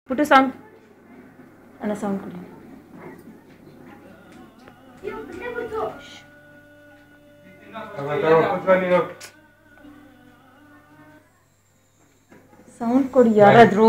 ಪುಟ್ಟು sound ಅನ್ನ sound ಕೊಡಿ. Sound ಕೊಡಿ ಯಾರಾದ್ರೂ.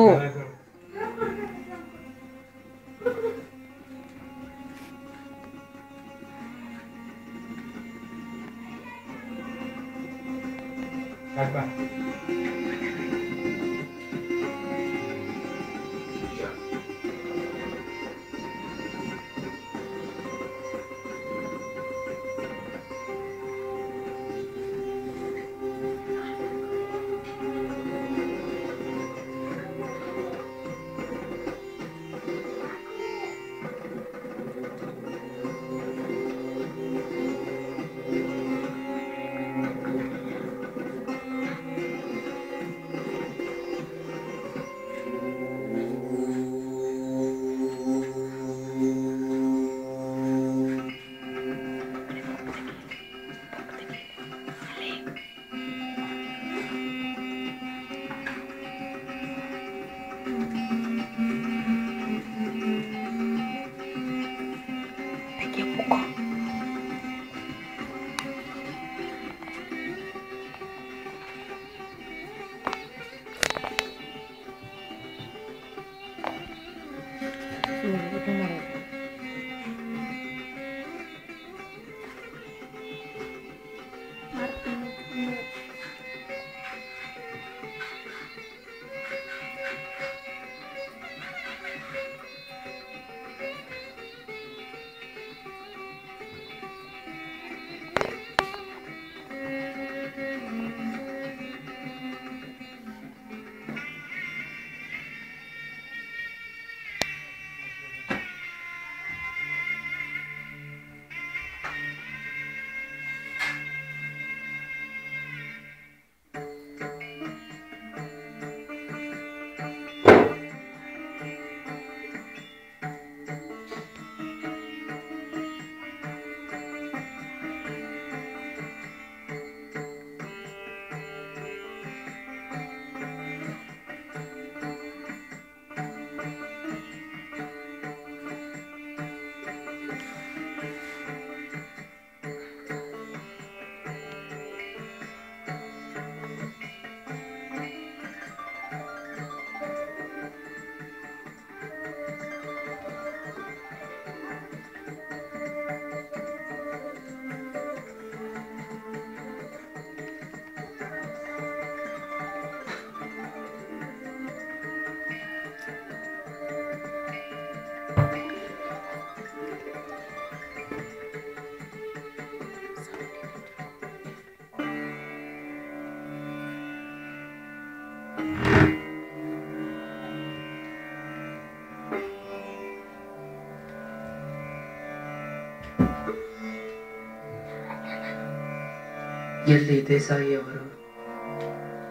ಎಲ್ಲಿ ದೇಸಾಯಿಯವರು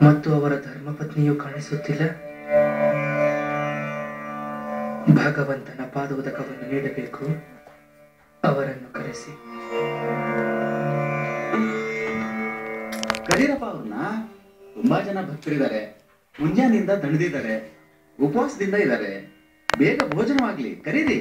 ಮತ್ತು ಅವರ ಧರ್ಮಪತ್ನಿಯು ಕಾಣಿಸುತ್ತಿಲ್ಲ. ಭಗವಂತನ ಪಾದೋದಕವನ್ನು ನೀಡಬೇಕು, ಅವರನ್ನು ಕರೆಸಿ. ಕರೀರಪ್ಪ ಅವ್ರನ್ನ. ತುಂಬಾ ಜನ ಭಕ್ತರಿದ್ದಾರೆ, ಮುಂಜಾನೆಯಿಂದ ದಣಿದಿದ್ದಾರೆ, ಉಪವಾಸದಿಂದ ಇದ್ದಾರೆ. ಬೇಗ ಭೋಜನವಾಗ್ಲಿ, ಕರೀರಿ.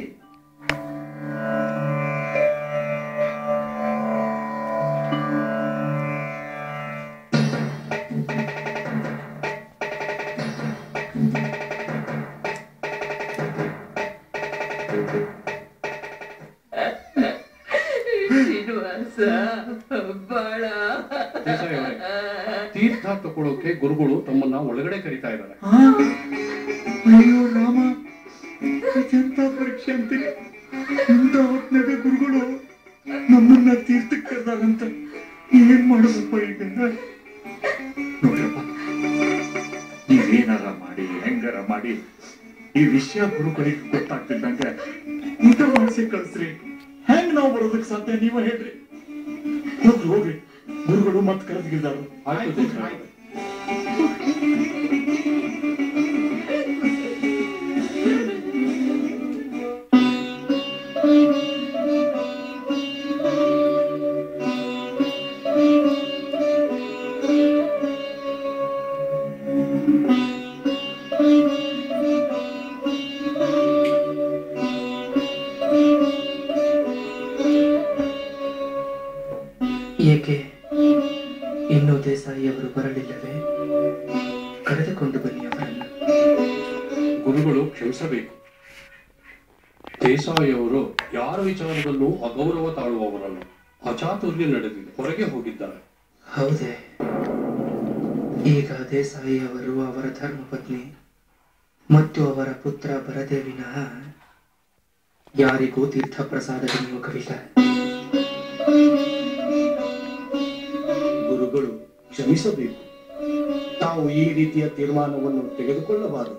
ತೀರ್ಥ ತಗೊಳ್ಳೋಕೆ ಗುರುಗಳು ತಮ್ಮನ್ನ ಒಳಗಡೆ ಕರೀತಾ ಇದ್ದಾರೆ. ಅಯ್ಯೋ ರಾಮ, ಎಂತ ಪರೀಕ್ಷೆ ಅಂತೀನಿ. ಇಂಥ ಹೊತ್ನಾಗ ಗುರುಗಳು ನಮ್ಮನ್ನ ತೀರ್ಥಕ್ಕೆ ಕರೆದಾರಂತ ಏನ್ ಮಾಡೋದಪ್ಪ ಈಗ? ನೋಡ್ರಪ್ಪ, ನೀವೇನಾರ ಮಾಡಿ ಹೆಂಗಾರ ಮಾಡಿ ಈ ವಿಷಯ ಗುರುಗಳಿಗೆ ಗೊತ್ತಾಗ್ತಿದ್ದಂಗ ಊಟ ಮಾಡಿಸಿ ಕಳಿಸ್ರಿ. ಹೆಂಗ್ ನಾವು ಬರೋದಕ್ಕೆ ಸಾಧ್ಯ, ನೀವ ಹೇಳ್ರಿ. ಹೋಗ್ರಿ ಹೋಗ್ರಿ, ಗುರುಗಳು ಮತ್ ಕರೆದಿದ್ದಾರೆ. ಏಕೆ ಇನ್ನೂ ದೇಸಾಯಿಯವರು ಬರಲಿಲ್ಲವೇ? ಕರೆದುಕೊಂಡು ಬನ್ನಿ ಅವರನ್ನು. ಗುರುಗಳು ಕ್ಷಮಿಸಬೇಕು. ದೇಸಾಯಿಯವರು ಯಾರ ವಿಚಾರದಲ್ಲೂ ಅಗೌರವ ತಾಳುವವರಲ್ಲ. ಅಚಾತುರ್ಯ ನಡೆದಿದೆ, ಹೊರಗೆ ಹೋಗಿದ್ದಾರೆ. ಹೌದೇ? ಈಗ ದೇಸಾಯಿಯವರು ಅವರ ಧರ್ಮಪತ್ನಿ ಮತ್ತು ಅವರ ಪುತ್ರ ಬರದೇ ವಿನಃ ಯಾರಿಗೂ ತೀರ್ಥಪ್ರಸಾದ ವಿನಿಯೋಗವಿಲ್ಲ. ಗುರುಗಳು ಕ್ಷಮಿಸಬೇಕು. ತಾವು ಈ ರೀತಿಯ ತೀರ್ಮಾನವನ್ನು ತೆಗೆದುಕೊಳ್ಳಬಾರದು.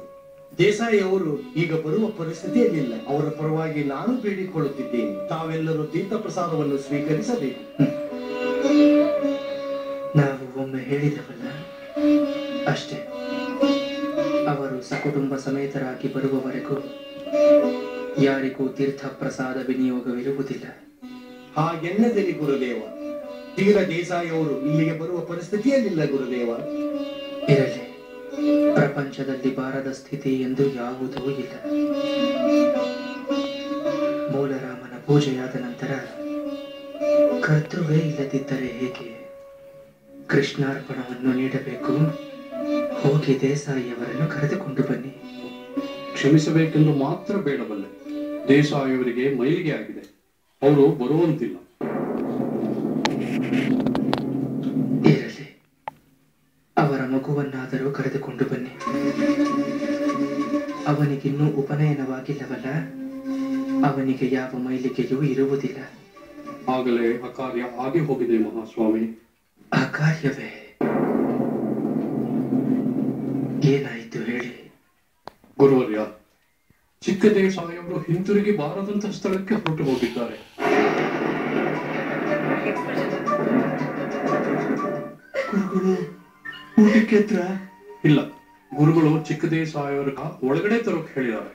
ದೇಸಾಯಿ ಅವರು ಈಗ ಬರುವ ಪರಿಸ್ಥಿತಿಯಲ್ಲಿಲ್ಲ. ಅವರ ಪರವಾಗಿ ನಾನು ಬೇಡಿಕೊಳ್ಳುತ್ತಿದ್ದೇನೆ, ತಾವೆಲ್ಲರೂ ತೀರ್ಥಪ್ರಸಾದವನ್ನು ಸ್ವೀಕರಿಸಬೇಕು. ನಾವು ಒಮ್ಮೆ ಹೇಳಿದವಲ್ಲ, ಅಷ್ಟೇ. ಅವರು ಸಕುಟುಂಬ ಸಮೇತರಾಗಿ ಬರುವವರೆಗೂ ಯಾರಿಗೂ ತೀರ್ಥಪ್ರಸಾದ ವಿನಿಯೋಗವಿರುವುದಿಲ್ಲ. ಹಾಗೆನ್ನದಿರಿ ಗುರುದೇವ. ತೀರ ದೇಸಾಯಿ ಅವರು ಇಲ್ಲಿಗೆ ಬರುವ ಪರಿಸ್ಥಿತಿಯಲ್ಲಿಲ್ಲ ಗುರುದೇವ. ಇರಲಿ, ಪ್ರಪಂಚದಲ್ಲಿ ಬಾರದ ಸ್ಥಿತಿ ಎಂದು ಯಾವುದೂ ಇಲ್ಲ. ಮೂಲರಾಮನ ಪೂಜೆಯಾದ ನಂತರ ಕರ್ತೃವೇ ಇಲ್ಲದಿದ್ದರೆ ಹೇಗೆ? ಕೃಷ್ಣಾರ್ಪಣವನ್ನು ನೀಡಬೇಕು. ಹೋಗಿ ದೇಸಾಯಿಯವರನ್ನು ಕರೆದುಕೊಂಡು ಬನ್ನಿ. ಕ್ಷಮಿಸಬೇಕೆಂದು ಮಾತ್ರ ಬೇಡಬಲ್ಲೆ. ದೇಸಾಯಿಯವರಿಗೆ ಮೈಲಿಗೆ ಆಗಿದೆ, ಅವರು ಬರುವಂತಿಲ್ಲ. ಇರಲಿ, ಅವರ ಮಗುವನ್ನಾದರೂ ಕರೆದುಕೊಂಡು ಬನ್ನಿ. ಅವನಿಗಿನ್ನೂ ಉಪನಯನವಾಗಿಲ್ಲವಲ್ಲ, ಅವನಿಗೆ ಯಾವ ಮೈಲಿಗೆಯೂ ಇರುವುದಿಲ್ಲ. ಆಗಲೇ ಅಕಾರ್ಯ ಆಗಿ ಹೋಗಿದೆ ಮಹಾಸ್ವಾಮಿ. ಅಕಾರ್ಯವೇ? ಏನಾಯಿತು ಹೇಳಿ. ಗುರುವರ್ಯ, ಚಿಕ್ಕ ದೇಸಾಯಿಯವರು ಹಿಂತಿರುಗಿ ಬಾರದಂತ ಸ್ಥಳಕ್ಕೆ ಹೊರಟು ಹೋಗಿದ್ದಾರೆ. ಗುರುಗಳು ಊಟಕ್ಕೆ ಹತ್ರ ಇಲ್ಲ, ಗುರುಗಳು ಚಿಕ್ಕ ದೇಸಾಯಿಯವರ ಒಳಗಡೆ ತರೋಕ್ ಹೇಳಿದ್ದಾರೆ.